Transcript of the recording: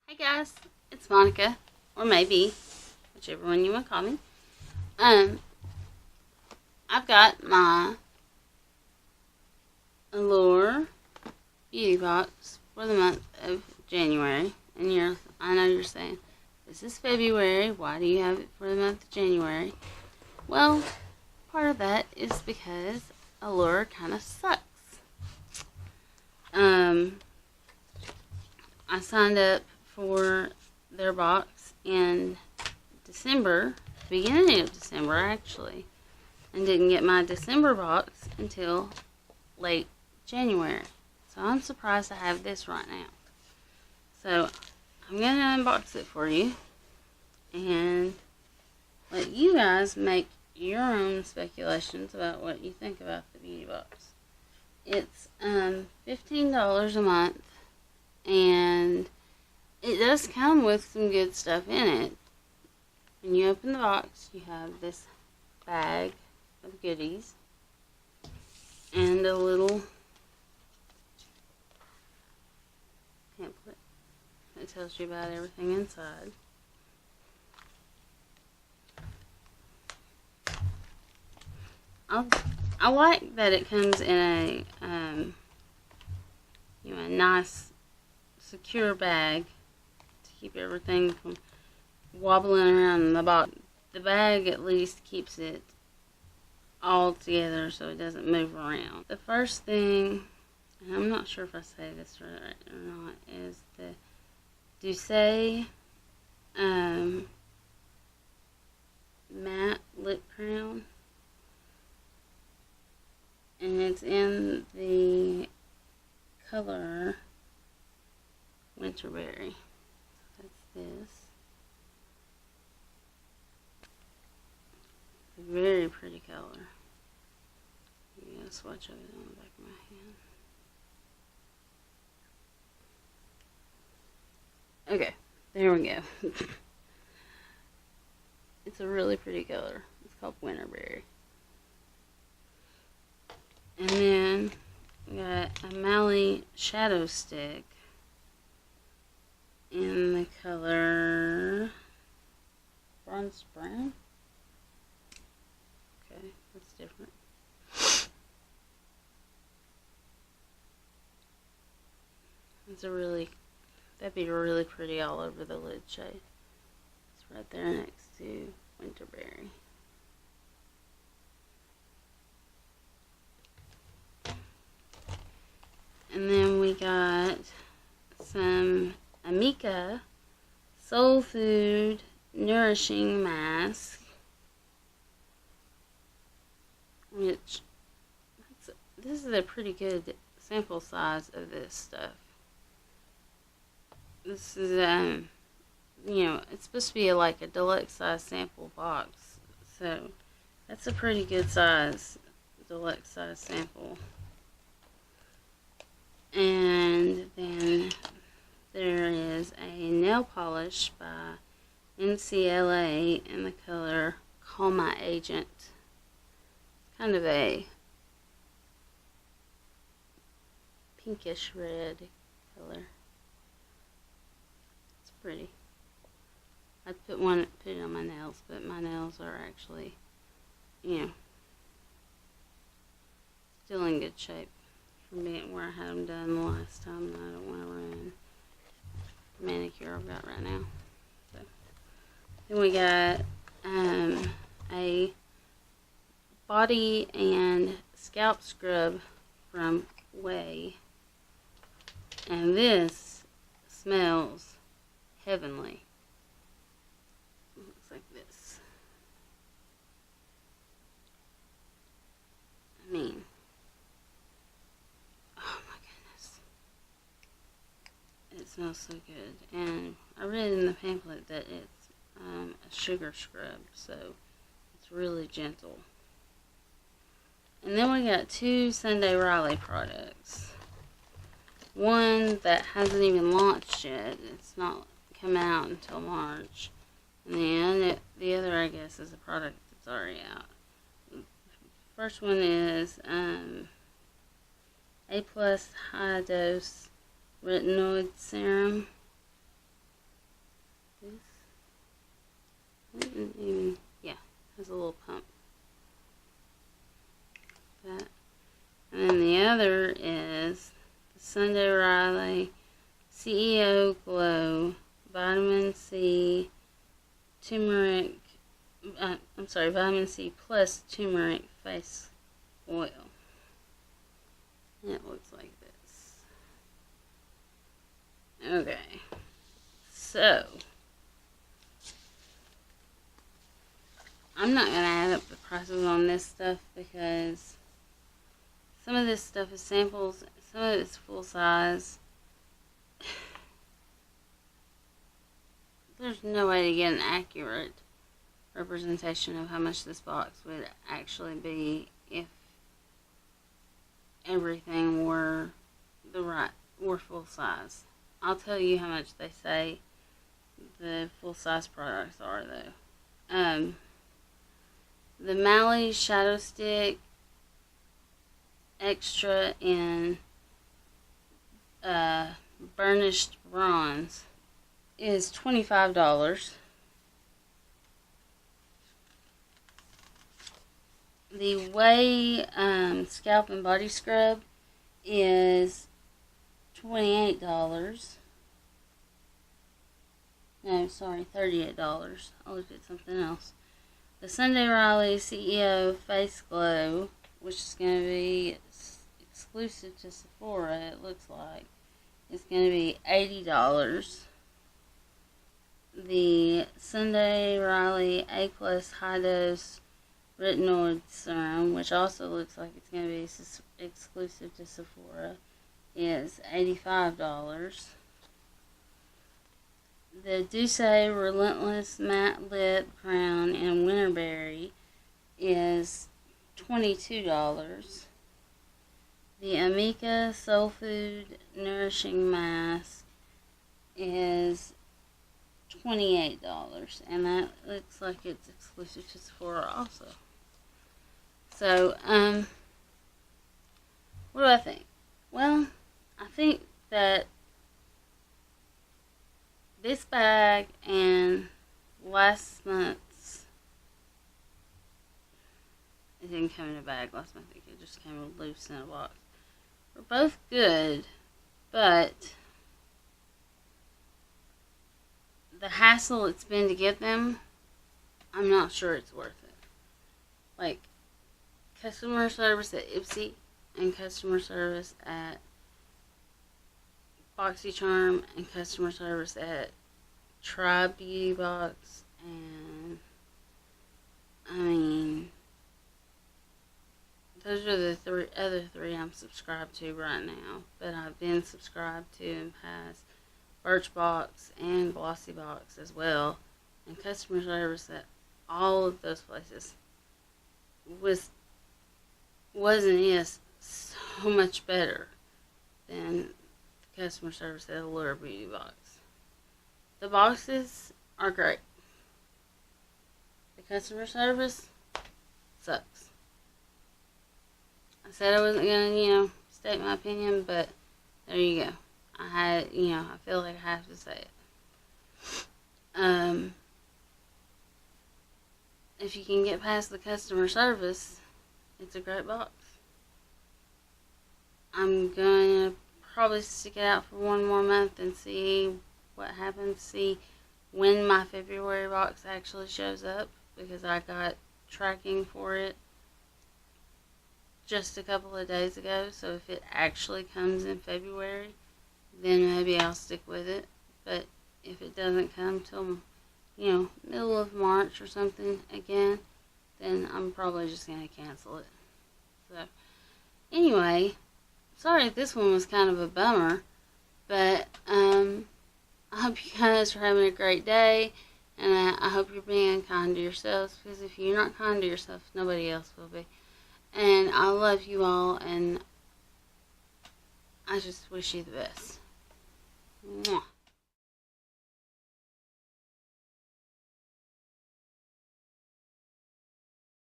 Hey guys, it's Monica, or maybe, whichever one you want to call me. I've got my Allure beauty box for the month of January, and I know you're saying, this is February, why do you have it for the month of January? Well, part of that is because Allure kind of sucks. I signed up for their box in December, beginning of December actually, and didn't get my December box until late January. So I'm surprised I have this right now. So I'm going to unbox it for you and let you guys make your own speculations about what you think about the beauty box. It's $15 a month, and it does come with some good stuff in it. When you open the box, you have this bag of goodies and a little pamphlet that tells you about everything inside. I like that it comes in a a nice secure bag to keep everything from wobbling around in the box. The bag at least keeps it all together so it doesn't move around. The first thing, and I'm not sure if I say this right or not, is the Douce matte lip crown. And it's in the color Winterberry. That's this. It's a very pretty color. You got a swatch of it on the back of my hand. Okay, there we go. It's a really pretty color. It's called Winterberry. And then we got a Mally Shadow Stick in the color Bronze Brown. Okay, that's different. That'd be really pretty all over the lid shade. It's right there next to Winterberry. And then we got some Amika Soul Food Nourishing Mask, which this is a pretty good sample size of this stuff. This is it's supposed to be like a deluxe size sample box, so that's a pretty good size deluxe size sample. And then there is a nail polish by NCLA in the color Call My Agent. Kind of a pinkish red color. It's pretty. I'd put it on my nails, but my nails are actually, still in good shape from being where I had them done the last time, and I don't want to ruin the manicure I've got right now. So then we got a body and scalp scrub from Way, and this smells heavenly. It looks like this. I mean, it smells so good, and I read in the pamphlet that it's a sugar scrub, so it's really gentle. And then we got two Sunday Riley products. One that hasn't even launched yet; it's not coming out until March. And the other, I guess, is a product that's already out. First one is A+ high dose retinoid serum. Yeah, has a little pump. That. And then the other is the Sunday Riley CEO Glow Vitamin C Turmeric. Vitamin C plus turmeric face oil. And it looks like this. Okay. So, I'm not going to add up the prices on this stuff because some of this stuff is samples, some of it's full size. There's no way to get an accurate representation of how much this box would actually be if everything were full size. I'll tell you how much they say the full size products are though. The Mally Shadow Stick Extra in burnished bronze is $25. The Way Scalp and Body Scrub is $28. No, sorry, $38. I looked at something else. The Sunday Riley CEO Face Glow, which is going to be exclusive to Sephora, it looks like, is going to be $80. The Sunday Riley A Plus High Dose Retinoid Serum, which also looks like it's going to be exclusive to Sephora, is $85. The Douce Relentless Matte Lip Crown in Winterberry is $22. The Amika Soul Food Nourishing Mask is $28, and that looks like it's exclusive to Sephora also. So, what do I think? Well, I think that this bag and last month's, it didn't come in a bag last month, I think it just came loose in a box, were both good, but the hassle it's been to get them, I'm not sure it's worth it. Like, customer service at Ipsy and customer service at BoxyCharm and customer service at Tribe Beauty Box, and I mean, those are the other three I'm subscribed to right now, but I've been subscribed to in past Birchbox and Glossybox as well, and customer service at all of those places is so much better than the customer service at Allure Beauty Box. The boxes are great. The customer service sucks. I said I wasn't gonna, state my opinion, but there you go. I feel like I have to say it. If you can get past the customer service, it's a great box. I'm gonna probably stick it out for one more month and see what happens, see when my February box actually shows up, because I got tracking for it just a couple of days ago, so if it actually comes in February, then maybe I'll stick with it. But if it doesn't come till, middle of March or something again, then I'm probably just going to cancel it. So, anyway, sorry if this one was kind of a bummer, but I hope you guys are having a great day, and I hope you're being kind to yourselves, because if you're not kind to yourself, nobody else will be. And I love you all, and I just wish you the best. Mwah.